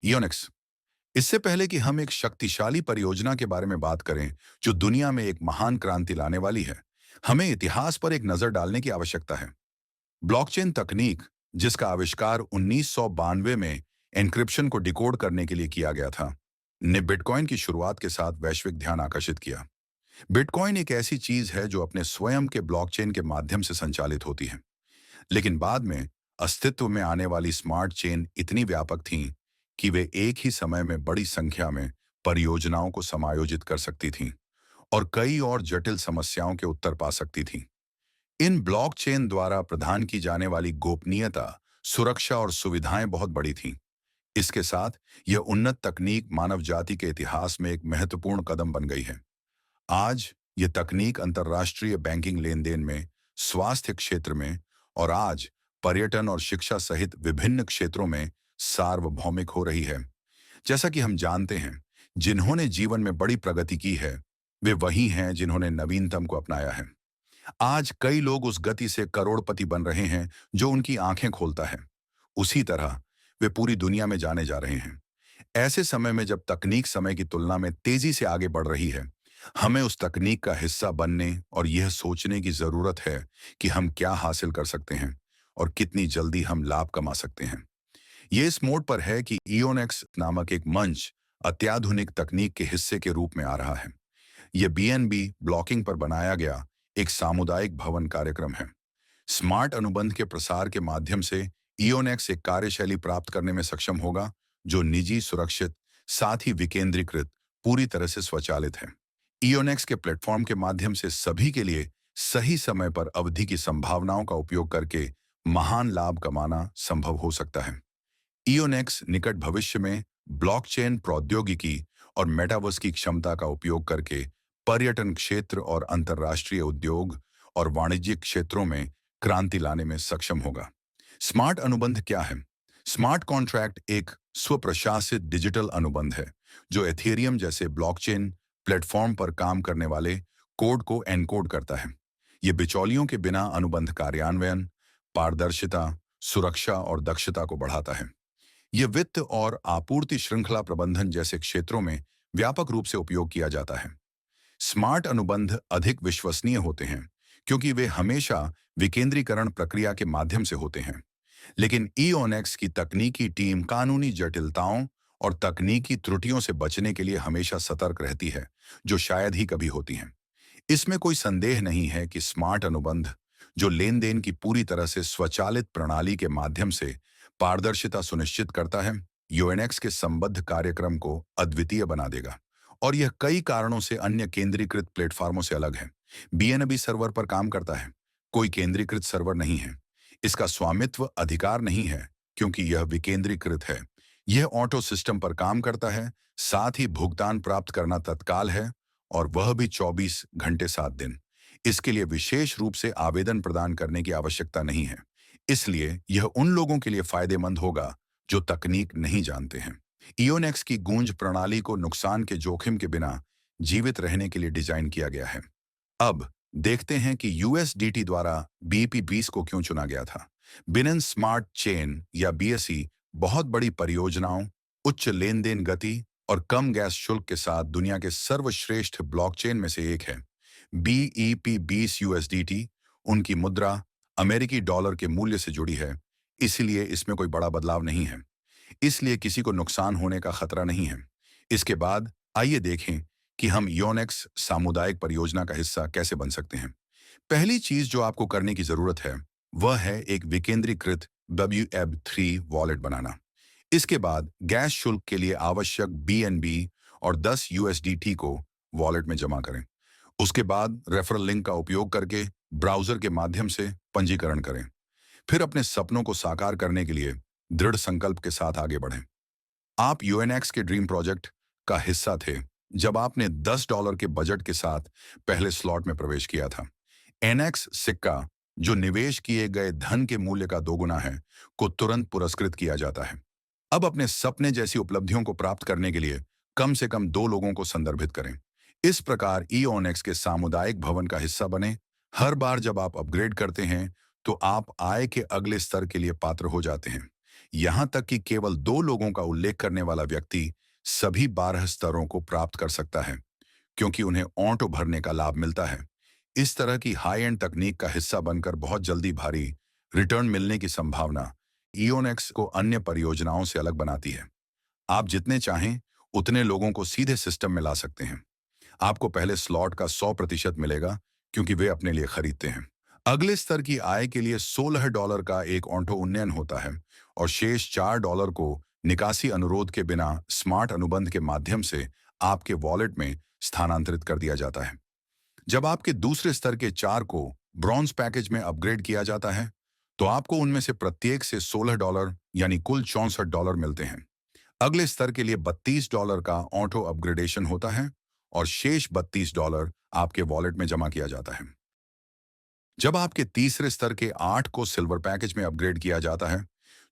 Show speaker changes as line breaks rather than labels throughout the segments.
Yonex. इससे पहले कि हम एक शक्तिशाली परियोजना के बारे में बात करें जो दुनिया में एक महान क्रांति लाने वाली है, हमें इतिहास पर एक नजर डालने की आवश्यकता है। ब्लॉकचेन तकनीक, जिसका आविष्कार 1992 में एन्क्रिप्शन को डिकोड करने के लिए किया गया था, ने बिटकॉइन की शुरुआत के साथ वैश्विक ध्यान आकर्षित किया। बिटकॉइन एक ऐसी चीज है जो अपने स्वयं के ब्लॉकचेन के माध्यम से संचालित होती है, लेकिन बाद में अस्तित्व में आने वाली स्मार्ट चेन इतनी व्यापक थीं कि वे एक ही समय में बड़ी संख्या में परियोजनाओं को समायोजित कर सकती थीं और कई और जटिल समस्याओं के उत्तर पा सकती थीं। इन ब्लॉकचेन द्वारा प्रदान की जाने वाली गोपनीयता, सुरक्षा और सुविधाएं बहुत बड़ी थीं। इसके साथ यह उन्नत तकनीक मानव जाति के इतिहास में एक महत्वपूर्ण कदम बन गई है। आज ये तकनीक अंतर्राष्ट्रीय बैंकिंग लेन-देन में, स्वास्थ्य क्षेत्र में और आज पर्यटन और शिक्षा सहित विभिन्न क्षेत्रों में सार्वभौमिक हो रही है। जैसा कि हम जानते हैं, जिन्होंने जीवन में बड़ी प्रगति की है, वे वही हैं जिन्होंने नवीनतम को अपनाया है। आज कई लोग उस गति से करोड़पति बन रहे हैं जो उनकी आंखें खोलता है। उसी तरह वे पूरी दुनिया में जाने जा रहे हैं। ऐसे समय में जब तकनीक समय की तुलना में तेजी से आगे बढ़ रही है, हमें उस तकनीक का हिस्सा बनने और यह सोचने की जरूरत है कि हम क्या हासिल कर सकते हैं और कितनी जल्दी हम लाभ कमा सकते हैं। ये इस मोड पर है कि ईओनेक्स नामक एक मंच अत्याधुनिक तकनीक के हिस्से के रूप में आ रहा है। यह बीएनबी ब्लॉकिंग पर बनाया गया एक सामुदायिक भवन कार्यक्रम है। स्मार्ट अनुबंध के प्रसार के माध्यम से ईओनेक्स एक कार्यशैली प्राप्त करने में सक्षम होगा जो निजी, सुरक्षित, साथ ही विकेंद्रीकृत, पूरी तरह से स्वचालित है। ईओनेक्स के प्लेटफॉर्म के माध्यम से सभी के लिए सही समय पर अवधि की संभावनाओं का उपयोग करके महान लाभ कमाना संभव हो सकता है। ईओनेक्स निकट भविष्य में ब्लॉकचेन प्रौद्योगिकी और मेटावर्स की क्षमता का उपयोग करके पर्यटन क्षेत्र और अंतर्राष्ट्रीय उद्योग और वाणिज्यिक क्षेत्रों में क्रांति लाने में सक्षम होगा। स्मार्ट अनुबंध क्या है? स्मार्ट कॉन्ट्रैक्ट एक स्वप्रशासित डिजिटल अनुबंध है जो एथेरियम जैसे ब्लॉकचेन प्लेटफॉर्म पर काम करने वाले कोड को एनकोड करता है। ये बिचौलियों के बिना अनुबंध कार्यान्वयन, पारदर्शिता, सुरक्षा और दक्षता को बढ़ाता है। यह वित्त और आपूर्ति श्रृंखला प्रबंधन जैसे क्षेत्रों में व्यापक रूप से उपयोग किया जाता है। स्मार्ट अनुबंध अधिक विश्वसनीय होते हैं क्योंकि वे हमेशा विकेंद्रीकरण प्रक्रिया के माध्यम से होते हैं। लेकिन ईओनेक्स की तकनीकी टीम कानूनी जटिलताओं और तकनीकी त्रुटियों से बचने के लिए हमेशा सतर्क रहती है, जो शायद ही कभी होती हैं। इसमें कोई संदेह नहीं है कि स्मार्ट अनुबंध, जो लेन-देन की पूरी तरह से स्वचालित प्रणाली के माध्यम से पारदर्शिता सुनिश्चित करता है, यूएनएक्स के संबद्ध कार्यक्रम को अद्वितीय बना देगा। और यह कई कारणों से अन्य केंद्रीकृत प्लेटफॉर्मों से अलग है। बीएनबी सर्वर पर काम करता है, कोई केंद्रीकृत सर्वर नहीं है। इसका स्वामित्व अधिकार नहीं है क्योंकि यह विकेंद्रीकृत है। यह ऑटो सिस्टम पर काम करता है, साथ ही भुगतान प्राप्त करना तत्काल है और वह भी 24 घंटे 7 दिन। इसके लिए विशेष रूप से आवेदन प्रदान करने की आवश्यकता नहीं है। इसलिए यह उन लोगों के लिए फायदेमंद होगा जो तकनीक नहीं जानते हैं। ईओनेक्स की गूंज प्रणाली को नुकसान के जोखिम के बिना जीवित रहने के लिए डिजाइन किया गया है। अब देखते हैं कि यूएसडीटी द्वारा बीपी20 को क्यों चुना गया था। बिनेंस स्मार्ट चेन या बीएसई बहुत बड़ी परियोजनाओं, उच्च लेन-देन गति और कम गैस शुल्क के साथ दुनिया के सर्वश्रेष्ठ ब्लॉकचेन में से एक है। बीईपी20 यूएसडीटी उनकी मुद्रा अमेरिकी डॉलर के मूल्य से जुड़ी है, इसलिए इसमें कोई बड़ा बदलाव नहीं है। इसलिए किसी को नुकसान होने का खतरा नहीं है। इसके बाद आइए देखें कि हम योनेक्स सामुदायिक परियोजना का हिस्सा कैसे बन सकते हैं। पहली चीज जो आपको करने की जरूरत है वह है एक विकेंद्रीकृत WEB3 वॉलेट बनाना। इसके बाद गैस शुल्क के लिए आवश्यक बीएनबी और 10 यूएसडीटी को वॉलेट में जमा करें। उसके बाद रेफरल लिंक का उपयोग करके ब्राउजर के माध्यम से पंजीकरण करें। फिर अपने सपनों को साकार करने के लिए दृढ़ संकल्प के साथ आगे बढ़ें। आप यूएनएक्स के ड्रीम प्रोजेक्ट का हिस्सा थे जब आपने $10 के बजट के साथ पहले स्लॉट में प्रवेश किया था। एनएक्स सिक्का, जो निवेश किए गए धन के मूल्य का दोगुना है, को तुरंत पुरस्कृत किया जाता है। अब अपने सपने जैसी उपलब्धियों को प्राप्त करने के लिए कम से कम 2 लोगों को संदर्भित करें। इस प्रकार ईओनेक्स के सामुदायिक भवन का हिस्सा बने। हर बार जब आप अपग्रेड करते हैं तो आप आय के अगले स्तर के लिए पात्र हो जाते हैं। यहां तक कि केवल 2 लोगों का उल्लेख करने वाला व्यक्ति सभी 12 स्तरों को प्राप्त कर सकता है, क्योंकि उन्हें ऑटो भरने का लाभ मिलता है। इस तरह की हाई एंड तकनीक का हिस्सा बनकर बहुत जल्दी भारी रिटर्न मिलने की संभावना ईओनेक्स को अन्य परियोजनाओं से अलग बनाती है। आप जितने चाहें उतने लोगों को सीधे सिस्टम में ला सकते हैं। आपको पहले स्लॉट का 100% मिलेगा, क्योंकि वे अपने लिए खरीदते हैं। अगले स्तर की आय के लिए $16 का एक ऑटो उन्नयन होता है और शेष $4 को निकासी अनुरोध के बिना स्मार्ट अनुबंध के माध्यम से आपके वॉलेट में स्थानांतरित कर दिया जाता है। जब आपके दूसरे स्तर के 4 को ब्रॉन्ज पैकेज में अपग्रेड किया जाता है, तो आपको उनमें से प्रत्येक से $16 यानी कुल $64 मिलते हैं। अगले स्तर के लिए $32 का ऑटो अपग्रेडेशन होता है और शेष $32 आपके वॉलेट में जमा किया जाता है। जब आपके तीसरे स्तर के 8 को सिल्वर पैकेज में अपग्रेड किया जाता है,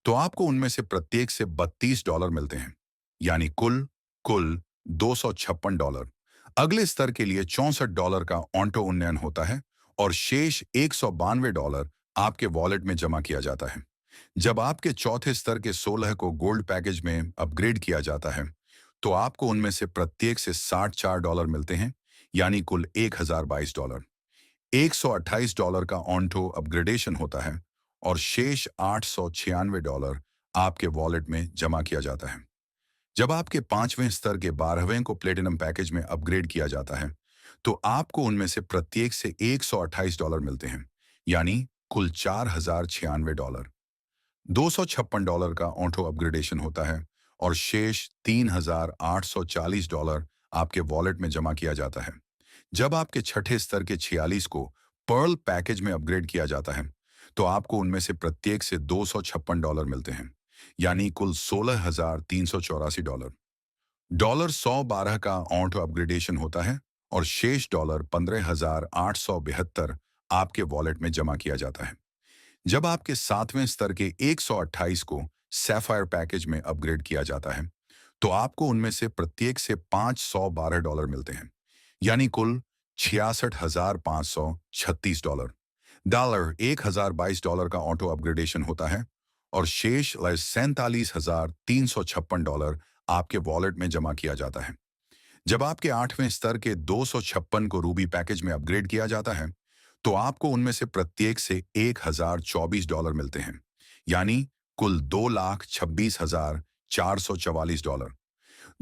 तो आपको उनमें से प्रत्येक से $32 मिलते हैं, यानी कुल कुल $256। अगले स्तर के लिए $64 का ऑटो उन्नयन होता है और शेष $192 आपके वॉलेट में जमा किया जाता है। जब आपके चौथे स्तर के 16 को गोल्ड पैकेज में अपग्रेड किया जाता है, तो आपको उनमें से प्रत्येक से $64 मिलते हैं, यानी कुल $1022। $128 का ऑन्टो अपग्रेडेशन होता है और शेष $896 आपके वॉलेट में जमा किया जाता है। जब आपके पांचवें स्तर के 12वें को प्लेटिनम पैकेज में अपग्रेड किया जाता है, तो आपको उनमें से प्रत्येक से $128 मिलते हैं, यानी कुल $4096। $256 का ऑटो अपग्रेडेशन होता है और शेष $3840 आपके वॉलेट में जमा किया जाता है। जब आपके छठे स्तर के 46 को पर्ल पैकेज में अपग्रेड किया जाता है, तो आपको उनमें से प्रत्येक से $256 मिलते हैं, यानी कुल $16,384। $112 का ऑटो अपग्रेडेशन होता है और शेष $15,872 आपके वॉलेट में जमा किया जाता है। जब आपके सातवें स्तर के 128 को सैफायर पैकेज में अपग्रेड किया जाता है, तो आपको उनमें से प्रत्येक से $512 मिलते हैं, यानी कुल $66,536। $1022 का ऑटो अपग्रेडेशन होता है और शेष $47,356 आपके वॉलेट में जमा किया जाता है। जब आपके आठवें स्तर के 256 को रूबी पैकेज में अपग्रेड किया जाता है, तो आपको उनमें से प्रत्येक से $1024 मिलते हैं, यानी कुल $2,26,444।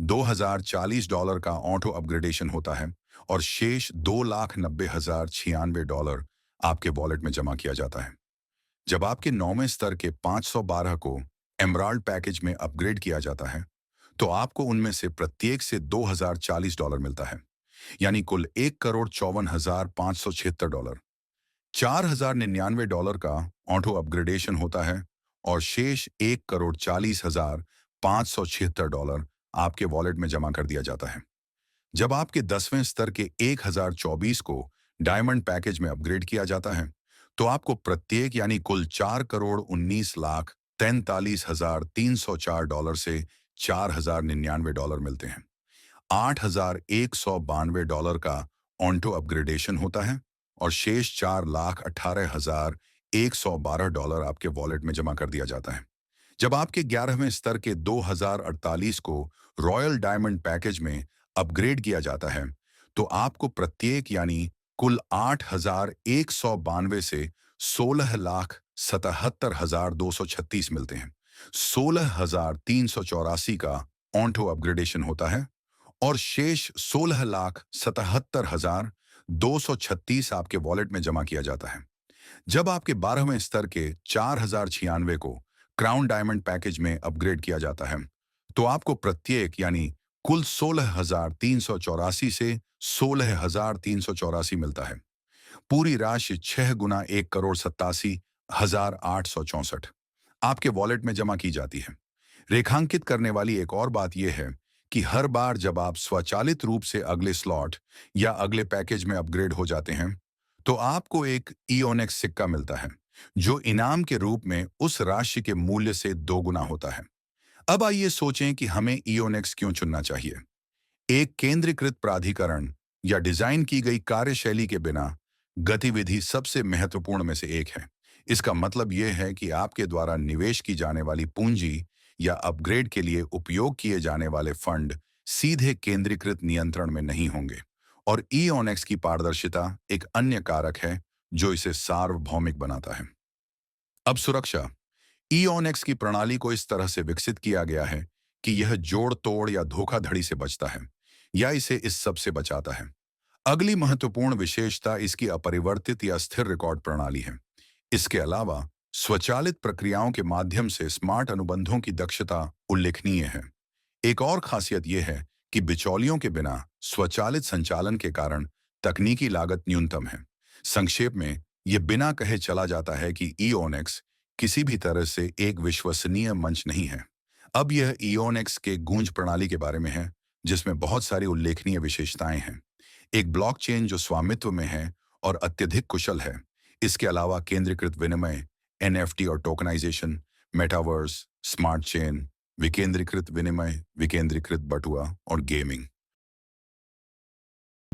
$2,040 का ऑटो अपग्रेडेशन होता है और शेष $2,90,096 आपके वॉलेट में जमा किया जाता है। जब आपके नौवें स्तर के 512 को एमराल्ड पैकेज में अपग्रेड किया जाता है, तो आपको उनमें से प्रत्येक से $2,040 मिलता है, यानी कुल $1,54,576। $4,099 का ऑटो अपग्रेडेशन होता है और शेष $1,40,40,576 आपके वॉलेट में जमा कर दिया जाता है। जब आपके 10वें स्तर के 1,024 को डायमंड पैकेज में अपग्रेड किया जाता है, तो आपको प्रत्येक यानी कुल $4,19,43,304 से $4,099 मिलते हैं। $8,192 का ऑन्टो अपग्रेडेशन होता है और शेष $4,18,112 आपके वॉलेट में जमा कर दिया जाता है। जब आपके 11वें स्तर के 2,048 को रॉयल डायमंड पैकेज में अपग्रेड किया जाता है, तो आपको प्रत्येक यानी कुल 8,192 से 16,77,236 मिलते हैं। 16,384 का ऑन्टो अपग्रेडेशन होता है और शेष 16,77,236 आपके वॉलेट में जमा किया जाता है। जब आपके 12वें स्तर के 4,096 को क्राउन डायमंड पैकेज में अपग्रेड किया जाता है, तो आपको प्रत्येक यानी कुल 16,384 से 16,384 मिलता है। पूरी राशि 6 गुना 1,87,864 आपके वॉलेट में जमा की जाती है। रेखांकित करने वाली एक और बात यह है कि हर बार जब आप स्वचालित रूप से अगले स्लॉट या अगले पैकेज में अपग्रेड हो जाते हैं, तो आपको एक ईओनेक्स सिक्का मिलता है, जो इनाम के रूप में उस राशि के मूल्य से 2 गुना होता है। अब आइए सोचें कि हमें ईओनेक्स क्यों चुनना चाहिए। एक केंद्रीकृत प्राधिकरण या डिजाइन की गई कार्यशैली के बिना गतिविधि सबसे महत्वपूर्ण में से एक है। इसका मतलब यह है कि आपके द्वारा निवेश की जाने वाली पूंजी या अपग्रेड के लिए उपयोग किए जाने वाले फंड सीधे केंद्रीकृत नियंत्रण में नहीं होंगे। और ईओनेक्स की पारदर्शिता एक अन्य कारक है जो इसे सार्वभौमिक बनाता है। अब सुरक्षा। ईओनेक्स की प्रणाली को इस तरह से विकसित किया गया है कि यह जोड़ तोड़ या धोखाधड़ी से बचता है, या इसे इस सब से बचाता है। अगली महत्वपूर्ण विशेषता इसकी अपरिवर्तित या स्थिर रिकॉर्ड प्रणाली है। इसके अलावा स्वचालित प्रक्रियाओं के माध्यम से स्मार्ट अनुबंधों की दक्षता उल्लेखनीय है। एक और खासियत यह है कि बिचौलियों के बिना स्वचालित संचालन के कारण तकनीकी लागत न्यूनतम है। संक्षेप में, यह बिना कहे चला जाता है कि ईओनेक्स किसी भी तरह से एक विश्वसनीय मंच नहीं है। अब यह ईओनेक्स के गूंज प्रणाली के बारे में है, जिसमें बहुत सारी उल्लेखनीय विशेषताएं हैं। एक ब्लॉकचेन जो स्वामित्व में है और अत्यधिक कुशल है। इसके अलावा केंद्रीकृत विनिमय, एनएफटी और टोकनाइजेशन, मेटावर्स, स्मार्ट चेन, विकेंद्रीकृत विनिमय, विकेंद्रीकृत बटुआ और गेमिंग।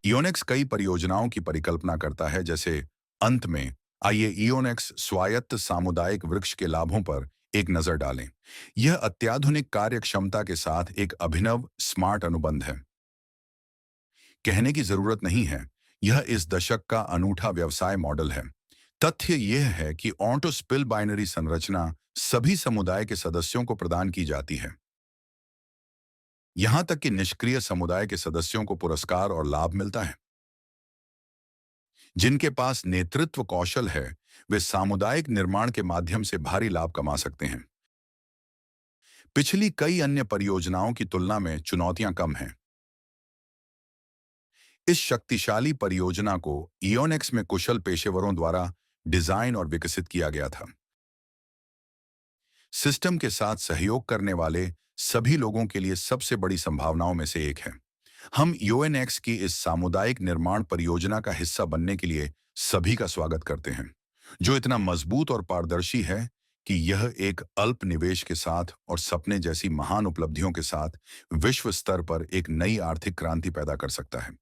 ईओनेक्स कई परियोजनाओं की परिकल्पना करता है, जैसे अंत में आइए ईओनेक्स स्वायत्त सामुदायिक वृक्ष के लाभों पर एक नजर डालें। यह अत्याधुनिक कार्यक्षमता के साथ एक अभिनव स्मार्ट अनुबंध है। कहने की जरूरत नहीं है, यह इस दशक का अनूठा व्यवसाय मॉडल है। तथ्य यह है कि ऑटो स्पिल बाइनरी संरचना सभी समुदाय के सदस्यों को प्रदान की जाती है, यहां तक कि निष्क्रिय समुदाय के सदस्यों को पुरस्कार और लाभ मिलता है। जिनके पास नेतृत्व कौशल है, वे सामुदायिक निर्माण के माध्यम से भारी लाभ कमा सकते हैं। पिछली कई अन्य परियोजनाओं की तुलना में चुनौतियां कम हैं। इस शक्तिशाली परियोजना को ईओनेक्स में कुशल पेशेवरों द्वारा डिजाइन और विकसित किया गया था। सिस्टम के साथ सहयोग करने वाले सभी लोगों के लिए सबसे बड़ी संभावनाओं में से एक है। हम यूएनएक्स की इस सामुदायिक निर्माण परियोजना का हिस्सा बनने के लिए सभी का स्वागत करते हैं, जो इतना मजबूत और पारदर्शी है कि यह एक अल्प निवेश के साथ और सपने जैसी महान उपलब्धियों के साथ विश्व स्तर पर एक नई आर्थिक क्रांति पैदा कर सकता है।